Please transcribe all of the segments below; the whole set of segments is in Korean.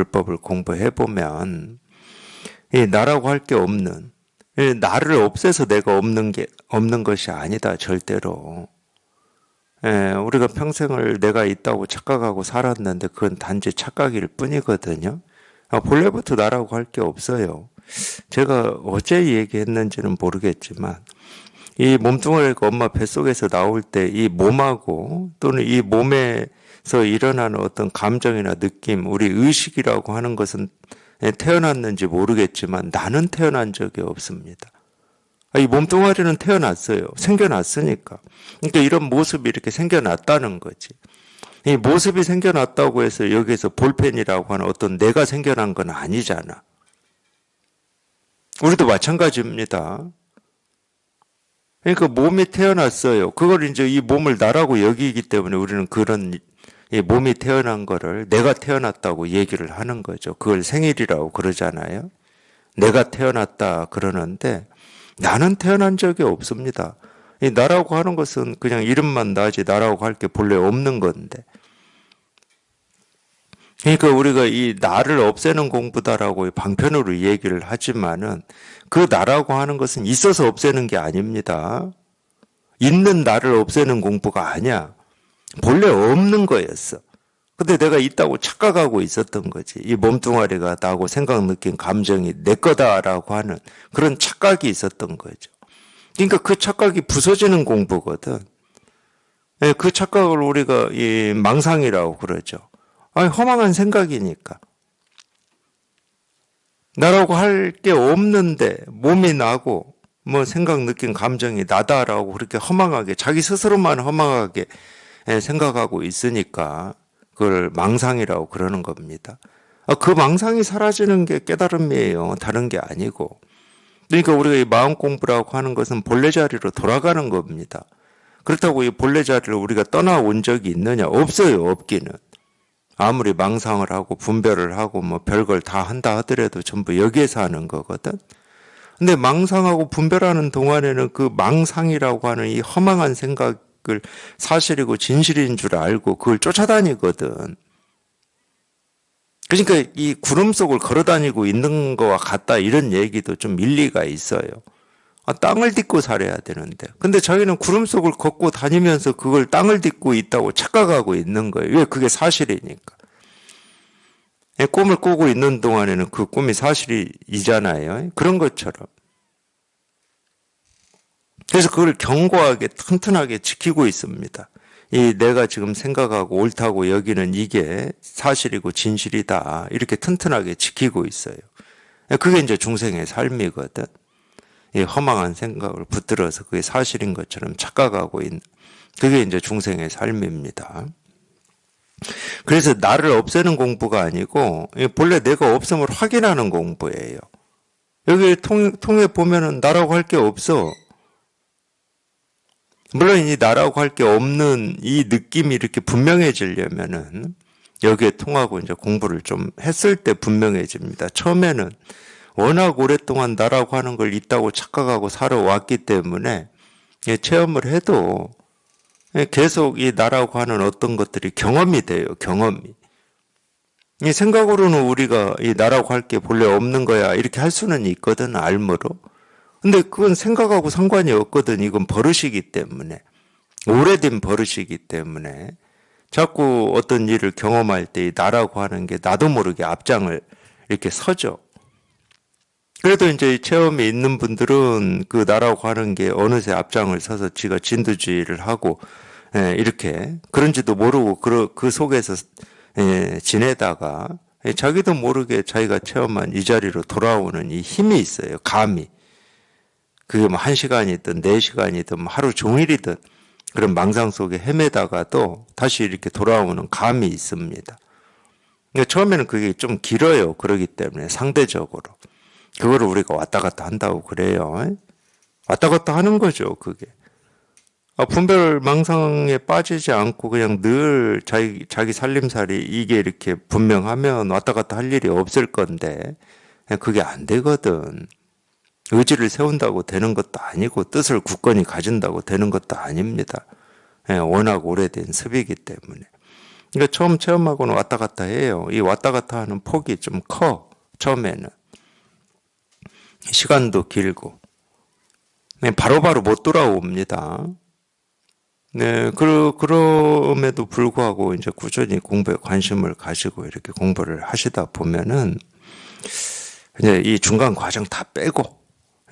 법을 공부해 보면 이 나라고 할 게 없는, 이 나를 없애서 내가 없는 것이 아니다 절대로. 우리가 평생을 내가 있다고 착각하고 살았는데 그건 단지 착각일 뿐이거든요. 본래부터 나라고 할 게 없어요. 제가 어제 얘기했는지는 모르겠지만 이 몸뚱아리가 엄마 뱃속에서 나올 때 이 몸하고 또는 이 몸에서 일어나는 어떤 감정이나 느낌, 우리 의식이라고 하는 것은 태어났는지 모르겠지만 나는 태어난 적이 없습니다. 이 몸뚱아리는 태어났어요. 생겨났으니까. 그러니까 이런 모습이 이렇게 생겨났다는 거지. 이 모습이 생겨났다고 해서 여기에서 볼펜이라고 하는 어떤 내가 생겨난 건 아니잖아. 우리도 마찬가지입니다. 그러니까 몸이 태어났어요. 그걸 이제 이 몸을 나라고 여기기 때문에 우리는 그런 이 몸이 태어난 거를 내가 태어났다고 얘기를 하는 거죠. 그걸 생일이라고 그러잖아요. 내가 태어났다 그러는데 나는 태어난 적이 없습니다. 이 나라고 하는 것은 그냥 이름만 나지 나라고 할 게 본래 없는 건데. 그러니까 우리가 이 나를 없애는 공부다라고 방편으로 얘기를 하지만은 그 나라고 하는 것은 있어서 없애는 게 아닙니다. 있는 나를 없애는 공부가 아니야. 본래 없는 거였어. 근데 내가 있다고 착각하고 있었던 거지. 이 몸뚱아리가 나고 생각, 느낀 감정이 내 거다라고 하는 그런 착각이 있었던 거죠. 그러니까 그 착각이 부서지는 공부거든. 그 착각을 우리가 이 망상이라고 그러죠. 아니, 허망한 생각이니까. 나라고 할 게 없는데 몸이 나고 뭐 생각, 느낀 감정이 나다라고 그렇게 허망하게 자기 스스로만 허망하게 생각하고 있으니까 그걸 망상이라고 그러는 겁니다. 그 망상이 사라지는 게 깨달음이에요. 다른 게 아니고. 그러니까 우리가 이 마음 공부라고 하는 것은 본래 자리로 돌아가는 겁니다. 그렇다고 이 본래 자리를 우리가 떠나온 적이 있느냐? 없어요. 없기는. 아무리 망상을 하고 분별을 하고 뭐 별걸 다 한다 하더라도 전부 여기에서 하는 거거든. 근데 망상하고 분별하는 동안에는 그 망상이라고 하는 이 허망한 생각을 사실이고 진실인 줄 알고 그걸 쫓아다니거든. 그러니까 이 구름 속을 걸어다니고 있는 거와 같다 이런 얘기도 좀 일리가 있어요. 땅을 딛고 살아야 되는데. 근데 자기는 구름 속을 걷고 다니면서 그걸 땅을 딛고 있다고 착각하고 있는 거예요. 왜? 그게 사실이니까. 꿈을 꾸고 있는 동안에는 그 꿈이 사실이잖아요. 그런 것처럼. 그래서 그걸 견고하게 튼튼하게 지키고 있습니다. 이 내가 지금 생각하고 옳다고 여기는 이게 사실이고 진실이다. 이렇게 튼튼하게 지키고 있어요. 그게 이제 중생의 삶이거든. 이 허망한 생각을 붙들어서 그게 사실인 것처럼 착각하고 있는 그게 이제 중생의 삶입니다. 그래서 나를 없애는 공부가 아니고 본래 내가 없음을 확인하는 공부예요. 여기 통해 보면은 나라고 할 게 없어. 물론 이 나라고 할 게 없는 이 느낌이 이렇게 분명해지려면은 여기에 통하고 이제 공부를 좀 했을 때 분명해집니다. 처음에는 워낙 오랫동안 나라고 하는 걸 있다고 착각하고 살아왔기 때문에 체험을 해도 계속 이 나라고 하는 어떤 것들이 경험이 돼요. 경험이. 이 생각으로는 우리가 이 나라고 할 게 본래 없는 거야 이렇게 할 수는 있거든 알므로. 근데 그건 생각하고 상관이 없거든. 이건 버릇이기 때문에. 오래된 버릇이기 때문에 자꾸 어떤 일을 경험할 때 이 나라고 하는 게 나도 모르게 앞장을 이렇게 서죠. 그래도 이제 체험이 있는 분들은 그 나라고 하는 게 어느새 앞장을 서서 지가 진두지휘를 하고 이렇게 그런지도 모르고 그 속에서 지내다가 자기도 모르게 자기가 체험한 이 자리로 돌아오는 이 힘이 있어요. 감이. 그게 뭐 1시간이든 4시간이든 뭐 하루 종일이든 그런 망상 속에 헤매다가도 다시 이렇게 돌아오는 감이 있습니다. 그러니까 처음에는 그게 좀 길어요. 그러기 때문에 상대적으로. 그거를 우리가 왔다 갔다 한다고 그래요. 왔다 갔다 하는 거죠, 그게. 분별 망상에 빠지지 않고 그냥 늘 자기 살림살이 이게 이렇게 분명하면 왔다 갔다 할 일이 없을 건데, 그게 안 되거든. 의지를 세운다고 되는 것도 아니고, 뜻을 굳건히 가진다고 되는 것도 아닙니다. 워낙 오래된 습이기 때문에. 그러니까 처음 체험하고는 왔다 갔다 해요. 이 왔다 갔다 하는 폭이 좀 커, 처음에는. 시간도 길고. 네, 바로바로 못 돌아옵니다. 네, 그럼에도 불구하고 이제 꾸준히 공부에 관심을 가지고 이렇게 공부를 하시다 보면은 이제 이 중간 과정 다 빼고,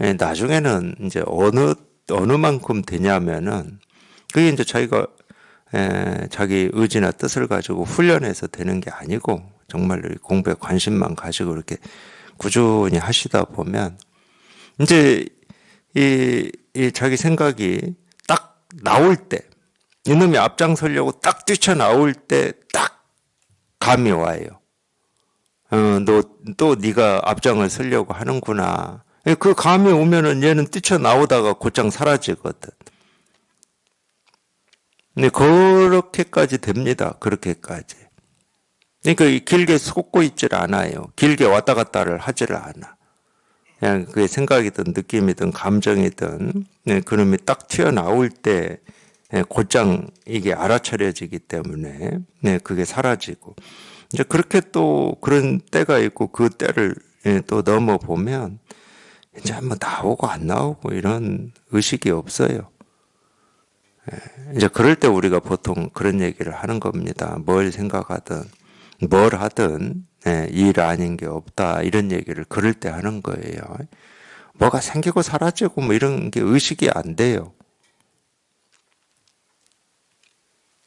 예, 나중에는 이제 어느 만큼 되냐면은 그게 이제 자기 의지나 뜻을 가지고 훈련해서 되는 게 아니고 정말로 공부에 관심만 가지고 이렇게 꾸준히 하시다 보면 이제 이 자기 생각이 딱 나올 때, 이놈이 앞장서려고 딱 뛰쳐나올 때 딱 감이 와요. 또 네가 앞장을 서려고 하는구나. 그 감이 오면은 얘는 뛰쳐나오다가 곧장 사라지거든. 근데 그렇게까지 됩니다. 그렇게까지. 그러니까 길게 솟고 있질 않아요. 길게 왔다 갔다를 하지를 않아. 그냥 그게 생각이든 느낌이든 감정이든 그놈이 딱 튀어나올 때 곧장 이게 알아차려지기 때문에 그게 사라지고 이제 그렇게 또 그런 때가 있고 그 때를 또 넘어보면 이제 한번 나오고 안 나오고 이런 의식이 없어요. 이제 그럴 때 우리가 보통 그런 얘기를 하는 겁니다. 뭘 생각하든 뭘 하든 일 아닌 게 없다 이런 얘기를 그럴 때 하는 거예요. 뭐가 생기고 사라지고 뭐 이런 게 의식이 안 돼요.